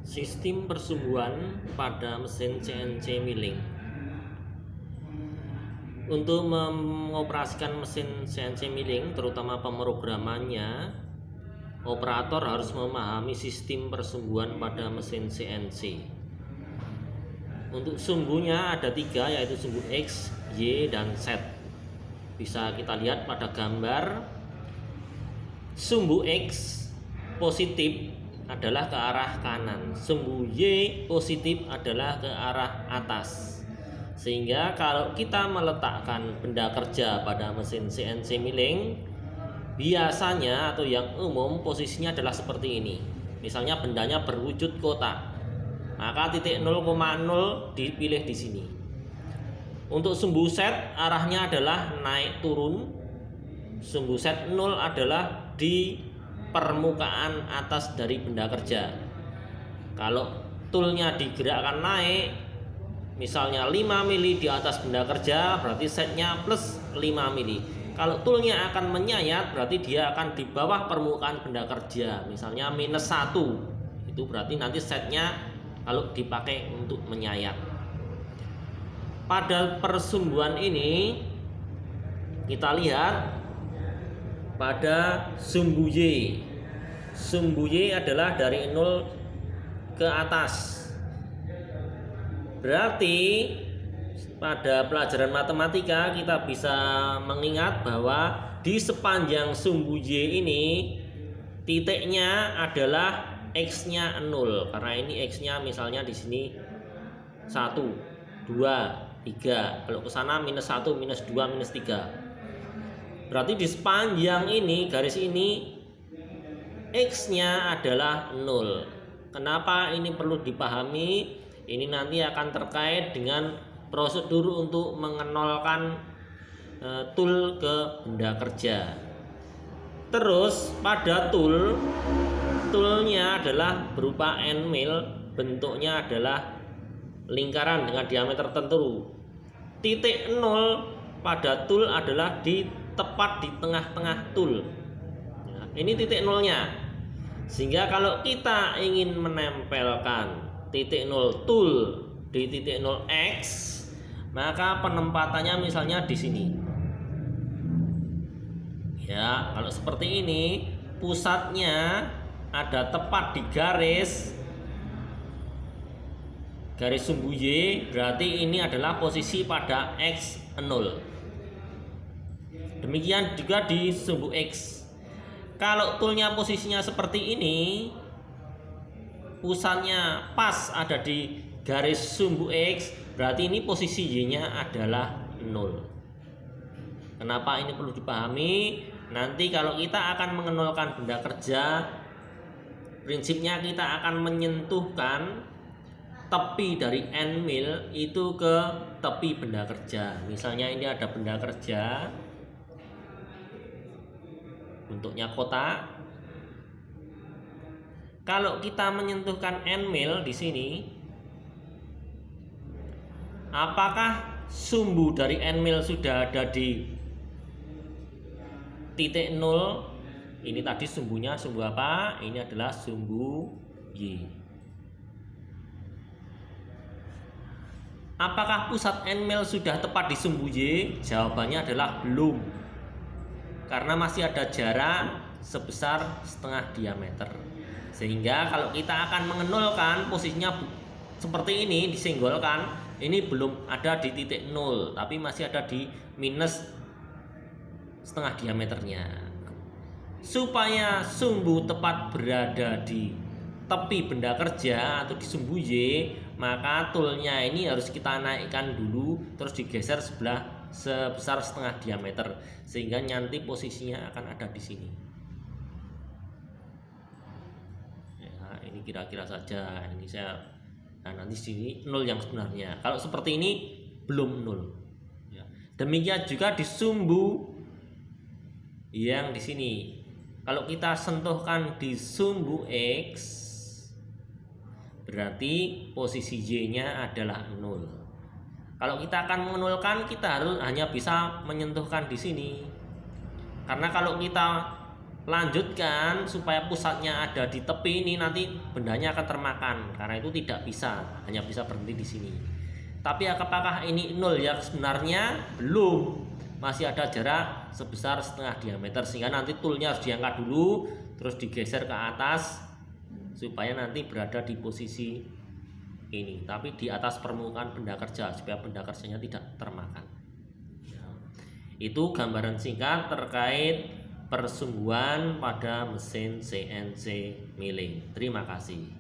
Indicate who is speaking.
Speaker 1: Sistem persumbuhan pada mesin CNC milling. Untuk mengoperasikan mesin CNC milling, terutama pemrogramannya, operator harus memahami sistem persumbuhan pada mesin CNC. Untuk sumbunya ada 3, yaitu sumbu X, Y, dan Z. Bisa kita lihat pada gambar. Sumbu X positif adalah ke arah kanan, sumbu Y positif adalah ke arah atas. Sehingga kalau kita meletakkan benda kerja pada mesin CNC milling, biasanya atau yang umum posisinya adalah seperti ini. Misalnya bendanya berwujud kotak, maka titik 0,0 dipilih di sini. Untuk sumbu Z arahnya adalah naik turun. Sumbu Z 0 adalah di permukaan atas dari benda kerja. Kalau toolnya digerakkan naik, misalnya 5 mili di atas benda kerja, berarti setnya plus 5 mili. Kalau toolnya akan menyayat, berarti dia akan di bawah permukaan benda kerja, misalnya minus 1. Itu berarti nanti setnya kalau dipakai untuk menyayat. Pada persumbuhan ini kita lihat pada sumbu Y. Sumbu Y adalah dari 0 ke atas. Berarti pada pelajaran matematika kita bisa mengingat bahwa di sepanjang sumbu Y ini titiknya adalah X-nya 0. Karena ini X-nya misalnya di sini 1, 2, 3. Kalau ke sana minus 1, minus 2, minus 3. Berarti di sepanjang ini, garis ini, X-nya adalah 0. Kenapa ini perlu dipahami? Ini nanti akan terkait dengan prosedur untuk mengenolkan tool ke benda kerja. Terus pada toolnya adalah berupa end mill, bentuknya adalah lingkaran dengan diameter tertentu. Titik 0 pada tool adalah tepat di tengah-tengah tool. Ini titik nolnya. Sehingga kalau kita ingin menempelkan titik 0 tool di titik 0 X, maka penempatannya misalnya di sini. Ya, kalau seperti ini, pusatnya ada tepat di garis sumbu Y, berarti ini adalah posisi pada X0. Demikian juga di sumbu X. Kalau toolnya posisinya seperti ini, pusatnya pas ada di garis sumbu X, berarti ini posisi Y-nya adalah 0. Kenapa ini perlu dipahami? Nanti kalau kita akan mengenolkan benda kerja, prinsipnya kita akan menyentuhkan tepi dari end mill itu ke tepi benda kerja. Misalnya ini ada benda kerja, bentuknya kotak. Kalau kita menyentuhkan end mill di sini, apakah sumbu dari end mill sudah ada di titik 0? Ini tadi sumbunya sumbu apa? Ini adalah sumbu Y. Apakah pusat end mill sudah tepat di sumbu Y? Jawabannya adalah belum. Karena masih ada jarak sebesar setengah diameter. Sehingga kalau kita akan mengenolkan, posisinya seperti ini disenggolkan, ini belum ada di titik 0, tapi masih ada di minus setengah diameternya. Supaya sumbu tepat berada di tepi benda kerja atau di sumbu Y, maka toolnya ini harus kita naikkan dulu, terus digeser sebesar setengah diameter, sehingga nanti posisinya akan ada di sini. Ya, ini kira-kira saja. Ini saya nanti sini 0 yang sebenarnya. Kalau seperti ini belum 0. Ya. Demikian juga di sumbu yang di sini. Kalau kita sentuhkan di sumbu X, berarti posisi Y-nya adalah 0. Kalau kita akan mengenolkan, kita harus hanya bisa menyentuhkan di sini. Karena kalau kita lanjutkan supaya pusatnya ada di tepi ini, nanti bendanya akan termakan. Karena itu tidak bisa, hanya bisa berhenti di sini. Tapi apakah ini 0? Ya sebenarnya belum, masih ada jarak sebesar setengah diameter, sehingga nanti toolnya harus diangkat dulu terus digeser ke atas supaya nanti berada di posisi ini, tapi di atas permukaan benda kerja supaya benda kerjanya tidak termakan. Itu gambaran singkat terkait persungguhan pada mesin CNC milling. Terima kasih.